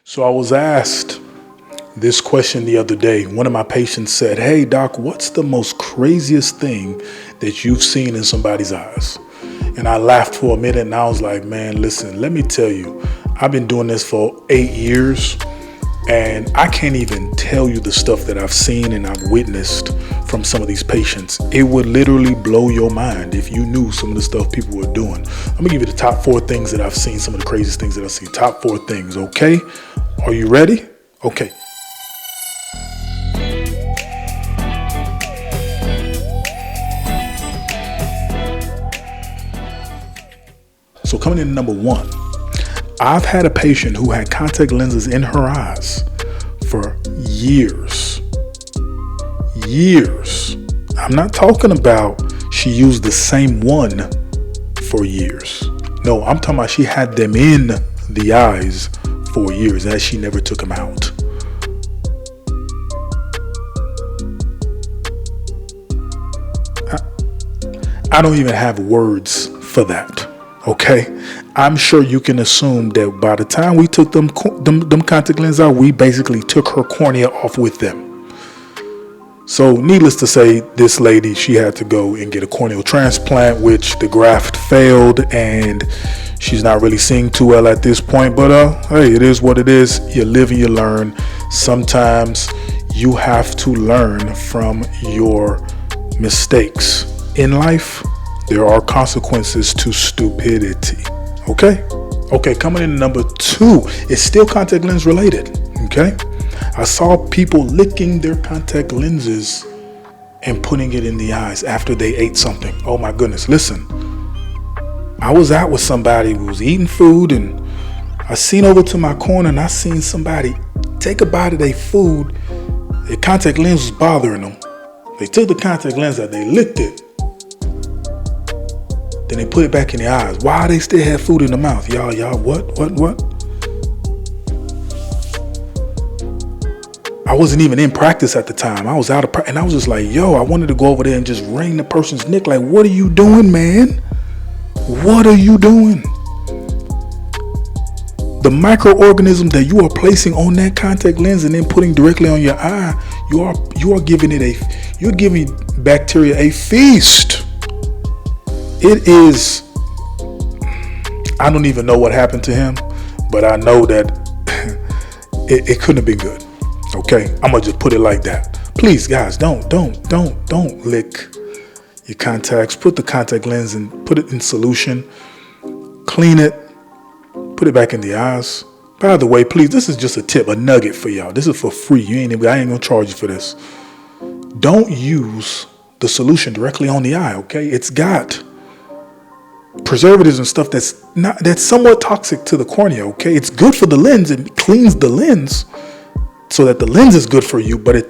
So I was asked this question the other day. One of my patients said, "Hey doc, what's the most craziest thing that you've seen in somebody's eyes?" And I laughed for a minute and I was like, man, listen, let me tell you, I've been doing this for 8 years and I can't even tell you the stuff that I've seen and I've witnessed from some of these patients. It would literally blow your mind if you knew some of the stuff people were doing. I'm gonna give you the top 4 things that I've seen, some of the craziest things that I've seen. Top 4 things, okay? Are you ready? Okay. So coming in number 1, I've had a patient who had contact lenses in her eyes for years. Years. I'm not talking about she used the same one for years. No, I'm talking about she had them in the eyes for years and she never took them out. I don't even have words for that. Okay, I'm sure you can assume that by the time we took them contact lenses out, we basically took her cornea off with them. So needless to say, this lady, she had to go and get a corneal transplant, which the graft failed and she's not really seeing too well at this point. But hey, it is what it is. You live and you learn. Sometimes you have to learn from your mistakes in life. There are consequences to stupidity. Okay, coming in number 2, it's still contact lens related. Okay, I saw people licking their contact lenses and putting it in the eyes after they ate something. Oh my goodness, listen. I was out with somebody who was eating food and I seen over to my corner and I seen somebody take a bite of their food. Their contact lens was bothering them. They took the contact lens out, they licked it. Then they put it back in their eyes. Why they still have food in the mouth? Y'all, what? I wasn't even in practice at the time. I was out of practice and I was just like, yo, I wanted to go over there and just wring the person's neck. Like, what are you doing, man? What are you doing? The microorganism that you are placing on that contact lens and then putting directly on your eye, you're giving bacteria a feast. It is, I don't even know what happened to him, but I know that it couldn't have been good. Okay, I'm gonna just put it like that. Please, guys, don't lick your contacts. Put the contact lens and put it in solution. Clean it. Put it back in the eyes. By the way, please, this is just a tip, a nugget for y'all. This is for free. I ain't gonna charge you for this. Don't use the solution directly on the eye. Okay, it's got preservatives and stuff that's somewhat toxic to the cornea. Okay, it's good for the lens. It cleans the lens so that the lens is good for you, but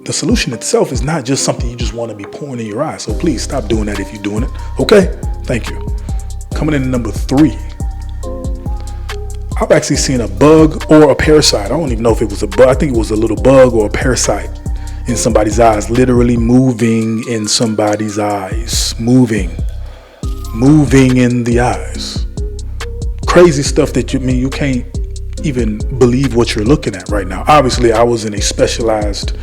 the solution itself is not just something you just want to be pouring in your eye. So please stop doing that if you're doing it. Okay, thank you. Coming in at number 3, I've actually seen a bug or a parasite. I don't even know if it was a bug. I think it was a little bug or a parasite in somebody's eyes, literally moving in somebody's eyes, moving in the eyes. Crazy stuff that you can't even believe what you're looking at right now. Obviously, I was in a specialized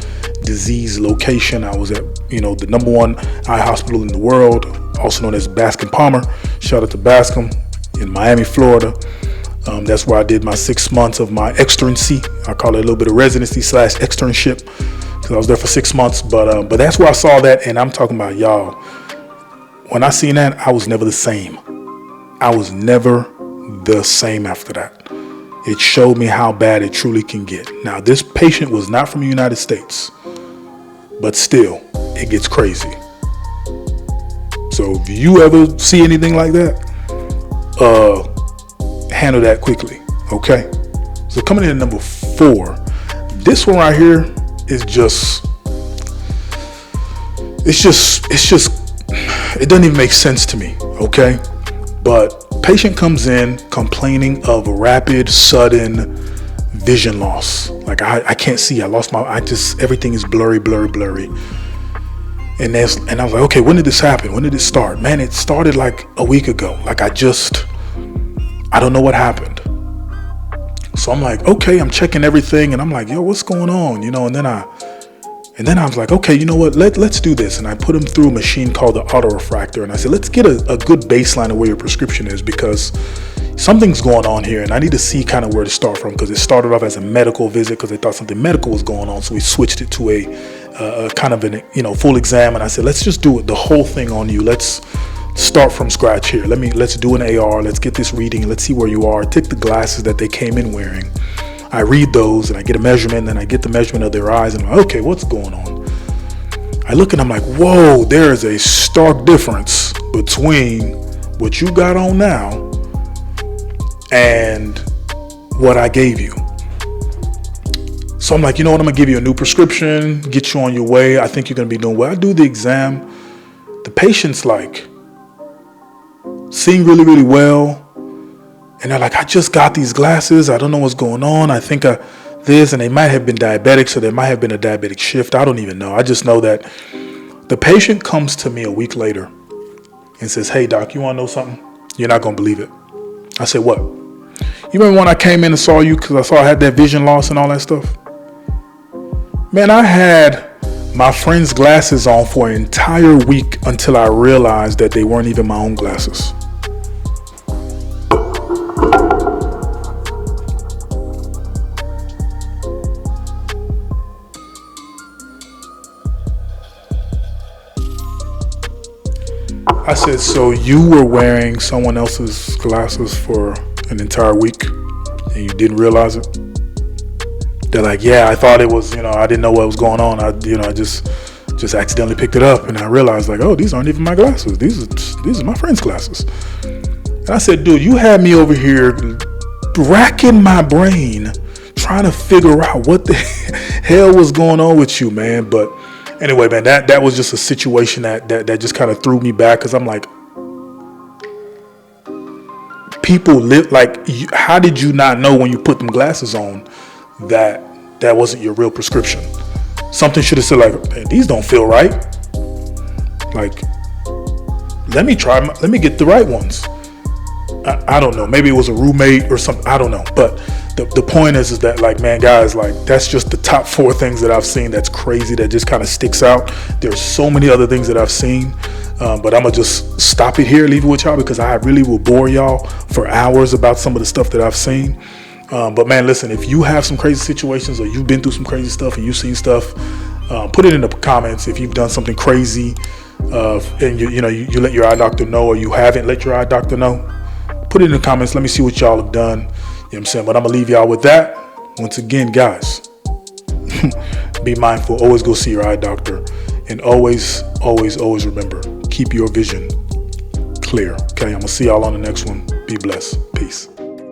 disease location. I was at, the number 1 eye hospital in the world, also known as Bascom Palmer. Shout out to Bascom in Miami, Florida. That's where I did my 6 months of my externcy. I call it a little bit of residency / externship because I was there for 6 months. But that's where I saw that, and I'm talking about, y'all, when I seen that, I was never the same. I was never the same after that. It showed me how bad it truly can get. Now, this patient was not from the United States, but still, it gets crazy. So if you ever see anything like that, handle that quickly, okay? So coming in at number 4, this one right here is it doesn't even make sense to me, okay? But patient comes in complaining of rapid, sudden vision loss. Like I can't see. I lost everything is blurry. And I was like, okay, when did this happen? When did it start? Man, it started like a week ago. Like I don't know what happened. So I'm like, okay, I'm checking everything, and I'm like, yo, what's going on? And then I was like, okay, you know what? Let's do this. And I put him through a machine called the autorefractor, and I said, let's get a good baseline of where your prescription is, because something's going on here, and I need to see kind of where to start from, because it started off as a medical visit because they thought something medical was going on. So we switched it to a kind of an full exam, and I said, let's just do it, the whole thing on you. Let's start from scratch here. Let's do an AR. Let's get this reading. Let's see where you are. Take the glasses that they came in wearing. I read those and I get a measurement, and then I get the measurement of their eyes, and I'm like, okay, what's going on? I look and I'm like, whoa, there is a stark difference between what you got on now and what I gave you. So I'm like, you know what? I'm gonna give you a new prescription, get you on your way. I think you're gonna be doing well. I do the exam. The patient's like seeing really, really well. And they're like, I just got these glasses. I don't know what's going on. I think this, and they might have been diabetic, so there might have been a diabetic shift. I don't even know. I just know that the patient comes to me a week later and says, hey, doc, you want to know something? You're not going to believe it. I said, what? You remember when I came in and saw you because I saw I had that vision loss and all that stuff? Man, I had my friend's glasses on for an entire week until I realized that they weren't even my own glasses. I said, so you were wearing someone else's glasses for an entire week and you didn't realize it? They're like, yeah, I thought it was, I didn't know what was going on. I just accidentally picked it up, and I realized like, oh, these aren't even my glasses. These are my friend's glasses. And I said, dude, you had me over here racking my brain trying to figure out what the hell was going on with you, man. But anyway, man, that was just a situation that just kind of threw me back, because I'm like, people live like, how did you not know when you put them glasses on that wasn't your real prescription? Something should have said like, hey, these don't feel right. Like, let me get the right ones. I don't know. Maybe it was a roommate or something. I don't know. But the point is that, like, man, guys, like, that's just the top 4 things that I've seen that's crazy, that just kind of sticks out. There's so many other things that I've seen, but I'm going to just stop it here, leave it with y'all, because I really will bore y'all for hours about some of the stuff that I've seen. But man, listen, if you have some crazy situations, or you've been through some crazy stuff and you've seen stuff, put it in the comments. If you've done something crazy, and you let your eye doctor know, or you haven't let your eye doctor know, put it in the comments. Let me see what y'all have done. You know what I'm saying? But I'm going to leave y'all with that. Once again, guys, be mindful. Always go see your eye doctor. And always, always, always remember, keep your vision clear. Okay, I'm going to see y'all on the next one. Be blessed. Peace.